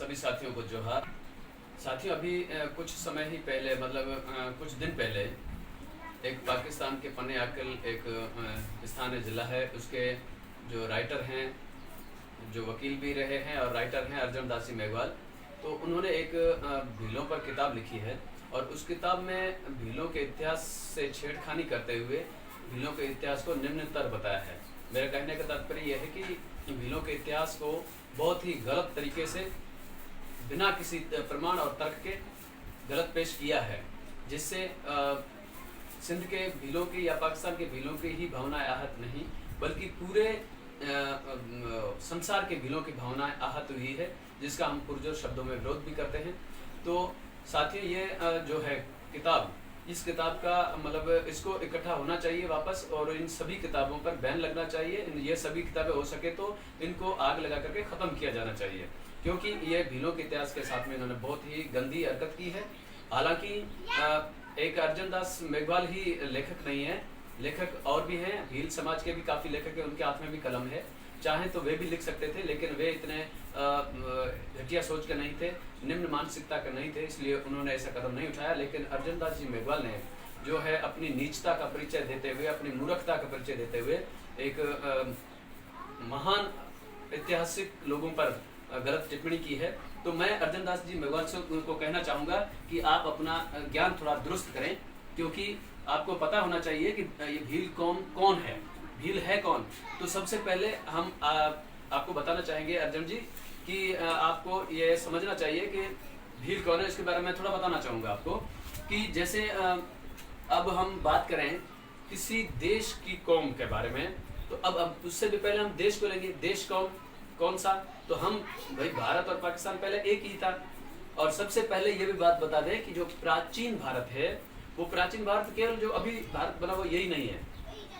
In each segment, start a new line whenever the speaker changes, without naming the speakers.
सभी साथियों को जोहार। साथियों, अभी कुछ समय ही पहले मतलब कुछ दिन पहले एक पाकिस्तान के पन्ने आकल एक स्थानीय ज़िला है, उसके जो राइटर हैं, जो वकील भी रहे हैं और राइटर हैं, अर्जन दासी मेघवाल, तो उन्होंने एक भीलों पर किताब लिखी है और उस किताब में भीलों के इतिहास से छेड़खानी करते हुए भीलों के इतिहास को निम्नतर बताया है। मेरे कहने का तात्पर्य यह है कि भीलों के इतिहास को बहुत ही गलत तरीके से बिना किसी प्रमाण और तर्क के गलत पेश किया है, जिससे सिंध के भीलों की या पाकिस्तान के भीलों की ही भावनाएं आहत नहीं बल्कि पूरे संसार के भीलों की भावनाएं आहत हुई है, जिसका हम पुरजोर शब्दों में विरोध भी करते हैं। तो साथियों, ये जो है किताब, इस किताब का मतलब इसको इकट्ठा होना चाहिए वापस और इन सभी किताबों पर बैन लगना चाहिए। ये सभी किताबें हो सके तो इनको आग लगा करके ख़त्म किया जाना चाहिए, क्योंकि ये भीलों के इतिहास के साथ में इन्होंने बहुत ही गंदी हरकत की है। हालांकि एक अर्जन दास मेघवाल ही लेखक नहीं है, लेखक और भी हैं, भील समाज के भी काफ़ी लेखक हैं, उनके हाथ में भी कलम है, चाहे तो वे भी लिख सकते थे, लेकिन वे इतने घटिया सोच के नहीं थे, निम्न मानसिकता के नहीं थे, इसलिए उन्होंने ऐसा कदम नहीं उठाया। लेकिन अर्जन दास जी मेघवाल ने जो है अपनी नीचता का परिचय देते हुए, अपनी मूर्खता का परिचय देते हुए एक महान ऐतिहासिक लोगों पर गलत टिप्पणी की है। तो मैं अर्जन दास जी मेघवाल से उनको कहना चाहूँगा कि आप अपना ज्ञान थोड़ा दुरुस्त करें, क्योंकि आपको पता होना चाहिए कि ये भील कौन है, भील है कौन। तो सबसे पहले हम आपको बताना चाहेंगे अर्जन जी कि आपको ये समझना चाहिए कि भील कौन है। इसके बारे में थोड़ा बताना चाहूँगा आपको कि जैसे अब हम बात करें किसी देश की कौम के बारे में, तो अब उससे भी पहले हम देश को लेंगे। देश कौन सा, तो हम भाई भारत और पाकिस्तान पहले एक ही था। और सबसे पहले ये भी बात बता दें कि जो प्राचीन भारत है, वो प्राचीन भारत केवल जो अभी भारत बना वो यही नहीं है,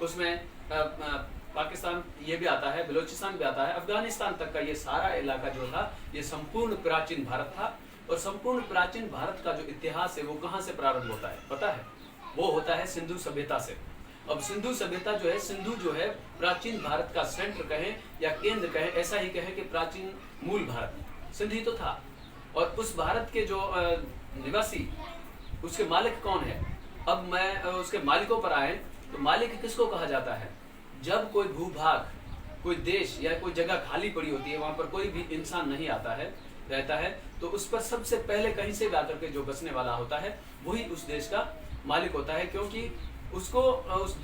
उसमें पाकिस्तान ये भी आता है, बलूचिस्तान भी आता है, अफगानिस्तान तक का ये सारा इलाका जो था ये संपूर्ण प्राचीन भारत था। और संपूर्ण प्राचीन भारत का जो इतिहास है वो कहाँ से प्रारंभ होता है पता है? वो होता है सिंधु सभ्यता से। अब सिंधु सभ्यता जो है, सिंधु जो है प्राचीन भारत का सेंटर कहें या केंद्र कहें, ऐसा ही कहें कि प्राचीन मूल भारत सिंध ही तो था। और उस भारत के जो निवासी, उसके मालिक कौन है? अब मैं उसके मालिकों पर आए तो मालिक किसको कहा जाता है? जब कोई भूभाग, कोई देश या कोई जगह खाली पड़ी होती है, वहाँ पर कोई भी इंसान नहीं आता है, रहता है, तो उस पर सबसे पहले कहीं से भी आकर के जो बसने वाला होता है वही उस देश का मालिक होता है, क्योंकि उसको उस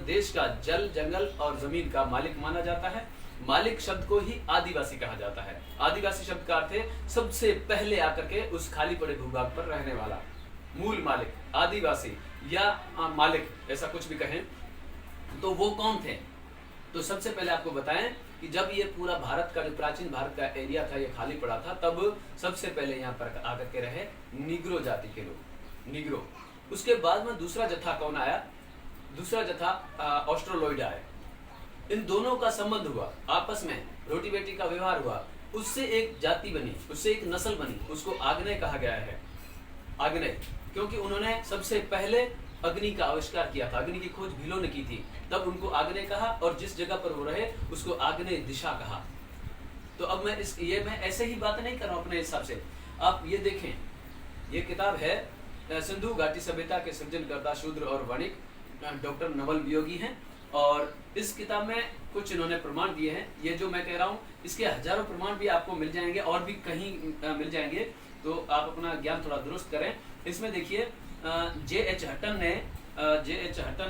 देश का जल, जंगल और जमीन का मालिक माना जाता है। मालिक शब्द को ही आदिवासी कहा जाता है। आदिवासी शब्द का अर्थ है सबसे पहले आकर के उस खाली पड़े भूभाग पर रहने वाला, मूल मालिक, आदिवासी या मालिक, ऐसा कुछ भी कहें। तो वो कौन थे? तो सबसे पहले आपको बताएं कि जब ये पूरा भारत का, जो प्राचीन भारत का एरिया था, ये खाली पड़ा था, तब सबसे पहले यहाँ पर आकर के रहे निग्रो जाति के लोग, निग्रो। उसके बाद में दूसरा जत्था कौन आया? दूसरा जत्था ऑस्ट्रोलॉइड आए। इन दोनों का संबंध हुआ, आपस में रोटी बेटी का व्यवहार हुआ, उससे एक जाति बनी, उससे एक नस्ल बनी, उसको आग्नेय कहा गया है। आग्नेय क्योंकि उन्होंने सबसे पहले अग्नि का आविष्कार किया था, अग्नि की खोज भीलों ने की थी, तब उनको आग्नेय कहा और जिस जगह पर वो रहे उसको आग्नेय दिशा कहा। तो अब मैं मैं ऐसे ही बात नहीं कर रहा हूँ अपने हिसाब से। आप ये देखें, ये किताब है सिंधु घाटी सभ्यता के सृजनकर्ता शूद्र और वणिक डॉक्टर नवल वियोगी हैं, और इस किताब में कुछ इन्होंने प्रमाण दिए हैं। ये जो मैं कह रहा हूँ इसके हजारों प्रमाण भी आपको मिल जाएंगे और भी कहीं मिल जाएंगे, तो आप अपना ज्ञान थोड़ा दुरुस्त करें। इसमें देखिए J.H. हटन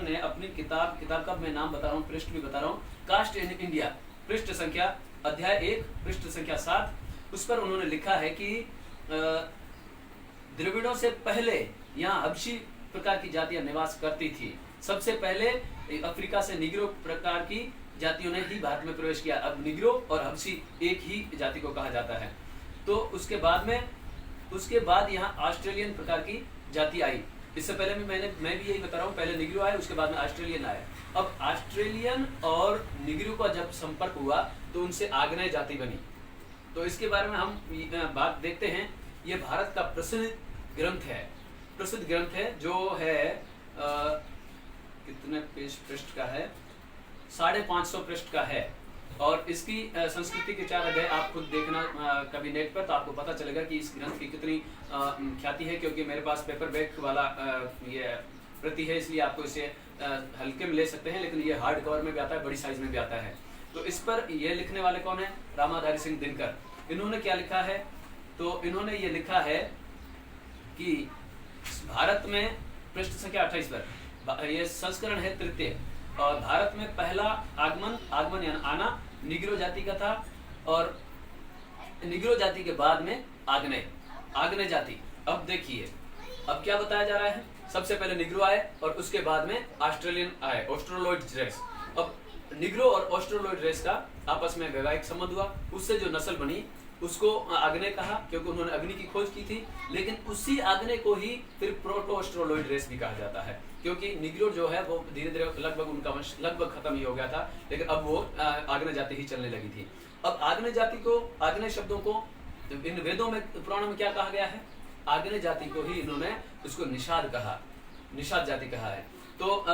ने अपनी किताब का मैं नाम बता रहा हूँ, पृष्ठ भी बता रहा हूँ, कास्ट इन इंडिया, पृष्ठ संख्या अध्याय 1 पृष्ठ संख्या 7, उस पर उन्होंने लिखा है कि द्रविड़ों से पहले यहाँ हबशी प्रकार की जातियां निवास करती थी। सबसे पहले अफ्रीका से निग्रो प्रकार की जातियों ने ही भारत में प्रवेश किया। अब निग्रो और हबशी एक ही जाति को कहा जाता है। तो उसके बाद यहाँ ऑस्ट्रेलियन प्रकार की जाति आई। इससे पहले मैं भी यही बता रहा हूँ, पहले निग्रो आए, उसके बाद में ऑस्ट्रेलियन आए। अब ऑस्ट्रेलियन और निग्रो का जब संपर्क हुआ तो उनसे आग्नेय जाति बनी। तो इसके बारे में हम बात देखते हैं। ये भारत का प्रसिद्ध ग्रंथ है जो है कितने पेज पृष्ठ का है? 550 पृष्ठ का है। और इसकी संस्कृति के 4 अध्याय आप खुद देखना कभी नेट पर, तो आपको पता चलेगा कि इस ग्रंथ की कितनी ख्याति है। क्योंकि मेरे पास पेपर बैक वाला ये प्रति है, इसलिए आपको इसे हल्के में ले सकते हैं, लेकिन ये हार्ड कवर में भी आता है, बड़ी साइज में भी आता है। तो इस पर ये लिखने वाले कौन है? रामाधारी सिंह दिनकर। इन्होंने क्या लिखा है? तो इन्होंने ये लिखा है कि भारत में पृष्ठ संख्या 28 पर, ये संस्करण है 3, और भारत में पहला आगमन यानी आना निग्रो जाति का था, और निग्रो जाति के बाद में आग्नेय जाति। अब देखिए अब क्या बताया जा रहा है, सबसे पहले निग्रो आए और उसके बाद में ऑस्ट्रेलियन आए, ऑस्ट्रोलॉइड रेस। अब निग्रो और ऑस्ट्रोलॉइड रेस का आपस में वैवाहिक संबंध हुआ, उससे जो नस्ल बनी उसको आग्नेय कहा, क्योंकि उन्होंने अग्नि की खोज की थी। लेकिन उसी आग्नेय को ही फिर प्रोटो ऑस्ट्रोलॉइड रेस भी कहा जाता है, क्योंकि निग्रो जो है वो धीरे धीरे लगभग उनका वंश लगभग खत्म ही हो गया था, लेकिन अब वो आग्नेय जाति ही चलने लगी थी। अब आग्नेय जाति को, आग्नेय शब्दों को इन वेदों में, पुराणों में क्या कहा गया है? आग्नेय जाति को ही इन्होंने उसको निषाद कहा, निषाद जाति कहा है। तो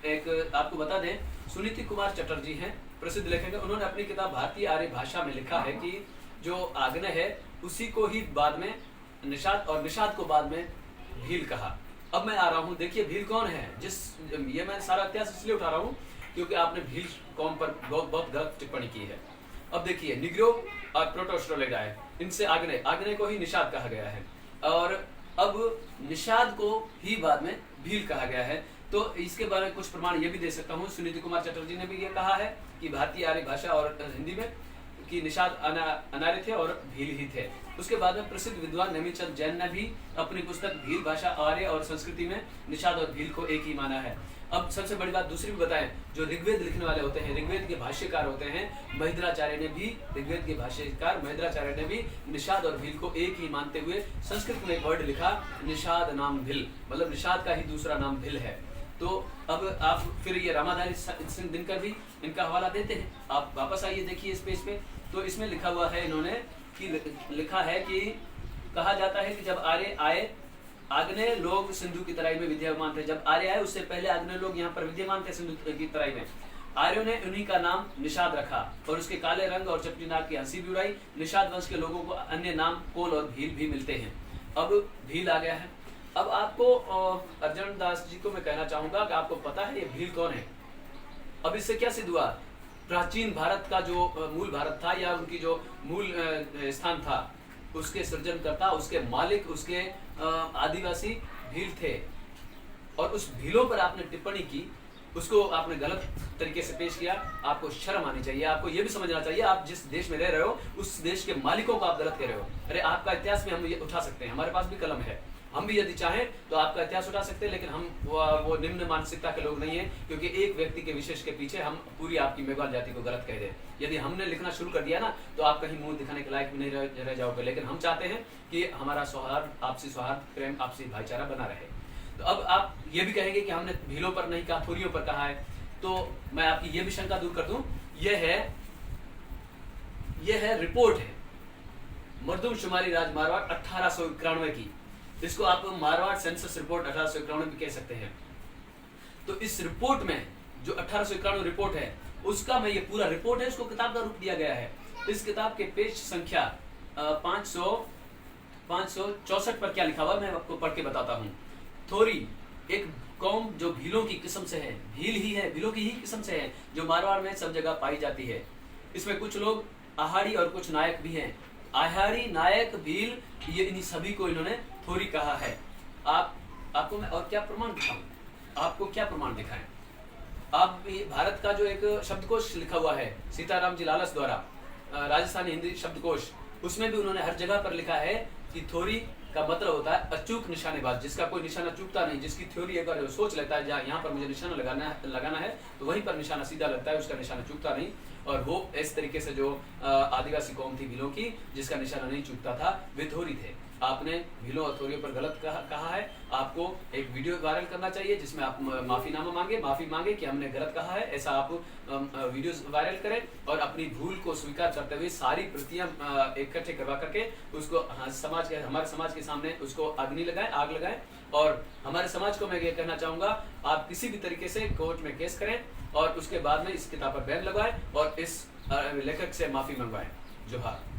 एक आपको बता दें, सुनीति कुमार चटर्जी हैं, प्रसिद्ध लेखक हैं। उन्होंने अपनी किताब भारतीय आर्य भाषा में लिखा है कि जो आग्नेय है उसी को ही बाद में निषाद, और निषाद को बाद में भील कहा। अब मैं आ रहा हूँ, देखिए भील कौन है? ये मैं सारा इतिहास इसलिए उठा रहा हूँ क्योंकि आपने भील कौम पर बहुत गलत टिप्पणी की है। अब देखिए निग्रो और प्रोटोस्ट्रोलॉइड आए, इनसे आग्नेय को ही निषाद कहा गया है, और अब निषाद को ही बाद में भील कहा गया है। तो इसके बारे में कुछ प्रमाण ये भी दे सकता हूँ, सुनीति कुमार चटर्जी ने भी ये कहा है कि भारतीय आर्य भाषा और हिंदी में कि निषाद अनार्य थे और भील ही थे। उसके बाद में प्रसिद्ध विद्वान नेमिचंद जैन ने भी अपनी पुस्तक भील भाषा आर्य और संस्कृति में निषाद और भील को एक ही माना है। अब सबसे बड़ी बात दूसरी भी बताएं, जो ऋग्वेद लिखने वाले होते हैं, ऋग्वेद के भाष्यकार होते हैं महिद्राचार्य ने भी, ऋग्वेद के भाष्यकार महिद्राचार्य ने भी निषाद और भील को एक ही मानते हुए संस्कृत में एक वर्ड लिखा, निषाद नाम भील, मतलब निषाद का ही दूसरा नाम भील है। तो अब आप फिर ये रामाधारी सिंह दिनकर भी इनका हवाला देते हैं, आप वापस आइए देखिए इस पेज पे। तो इसमें लिखा हुआ है इन्होंने कि लिखा है कि कहा जाता है कि जब आर्य आए, आग्नेय लोग सिंधु की तराई में विद्यमान थे। जब आर्य आए उससे पहले आग्नेय लोग यहाँ पर विद्यमान थे सिंधु की तराई में। आर्यों ने उन्हीं का नाम निषाद रखा और उसके काले रंग और चपटी नाक की हंसी भी उड़ाई। निषाद वंश के लोगों को अन्य नाम कोल और भील भी मिलते हैं। अब भील आ गया है। अब आपको अर्जुन दास जी को मैं कहना चाहूंगा कि आपको पता है ये भील कौन है? अब इससे क्या सिद्ध हुआ? प्राचीन भारत का जो मूल भारत था या उनकी जो मूल स्थान था, उसके सृजनकर्ता, उसके मालिक, उसके आदिवासी भील थे। और उस भीलों पर आपने टिप्पणी की, उसको आपने गलत तरीके से पेश किया। आपको शर्म आनी चाहिए। आपको यह भी समझना चाहिए आप जिस देश में रह रहे हो उस देश के मालिकों को आप गलत कह रहे हो। अरे आपका इतिहास भी हम ये उठा सकते हैं, हमारे पास भी कलम है, हम भी यदि चाहें तो आपका इतिहास उठा सकते हैं, लेकिन हम वो निम्न मानसिकता के लोग नहीं है क्योंकि एक व्यक्ति के विशेष के पीछे हम पूरी आपकी मेघाल जाति को गलत कह दें। यदि हमने लिखना शुरू कर दिया ना तो आप कहीं मुंह दिखाने के लायक भी नहीं रह जाओगे। लेकिन हम चाहते हैं कि हमारा सौहार्द, आपसी सौहार्द, प्रेम, आपसी भाईचारा बना रहे। तो अब आप ये भी कहेंगे कि हमने भीलों पर नहीं कहा, थोरियों पर कहा है। तो मैं आपकी ये भी शंका दूर कर दूं, यह है रिपोर्ट है मर्दमशुमारी राज मारवाड़ 1891 की। इसको आप मारवाड़ सेंसस रिपोर्ट 1891 भी कह सकते हैं। तो इस रिपोर्ट में जो 1891 रिपोर्ट है उसका मैं ये पूरा रिपोर्ट है, इसको किताब का रूप दिया गया है। इस किताब के पेज संख्या 564 पर क्या लिखा हुआ मैं आपको पढ़ के बताता हूँ। थोरी एक कौम जो भीलों की किस्म से है, भील ही है, भीलों की ही किस्म से है, जो मारवाड़ में सब जगह पाई जाती है। इसमें कुछ लोग आहाड़ी और कुछ नायक भी हैं। आहाड़ी, नायक, भील, ये इन्हीं सभी को इन्होंने थोरी कहा है। आपको मैं और क्या प्रमाण दिखाऊं? आपको क्या प्रमाण दिखाएं? आप भारत का जो एक शब्दकोश लिखा हुआ है सीताराम जी लालस द्वारा, राजस्थानी हिंदी शब्दकोश, उसमें भी उन्होंने हर जगह पर लिखा है कि थोरी का मतलब होता है अचूक निशानेबाज, जिसका कोई निशाना चूकता नहीं, जिसकी थ्योरी एक बार सोच लेता है यहाँ पर मुझे निशाना लगाना है तो वहीं पर निशाना सीधा लगता है, उसका निशाना चूकता नहीं। और वो इस तरीके से जो आदिवासी कौम थी भीलों की, जिसका निशाना नहीं चूकता था, वे थोरी थे। आपने भीलों और थोरियों पर गलत कहा है। आपको एक वीडियो वायरल करना चाहिए जिसमें आप माफी मांगे कि हमने गलत कहा है। ऐसा आप वीडियोस वायरल करें और अपनी भूल को स्वीकार करते हुए सारी प्रतियां इकट्ठे करवा करके उसको हमारे समाज के सामने उसको आग लगाएं। और हमारे समाज को मैं ये कहना चाहूंगा, आप किसी भी तरीके से कोर्ट में केस करें और उसके बाद में इस किताब पर बैन लगवाएं और इस लेखक से माफ़ी मंगवाएं। जोहार।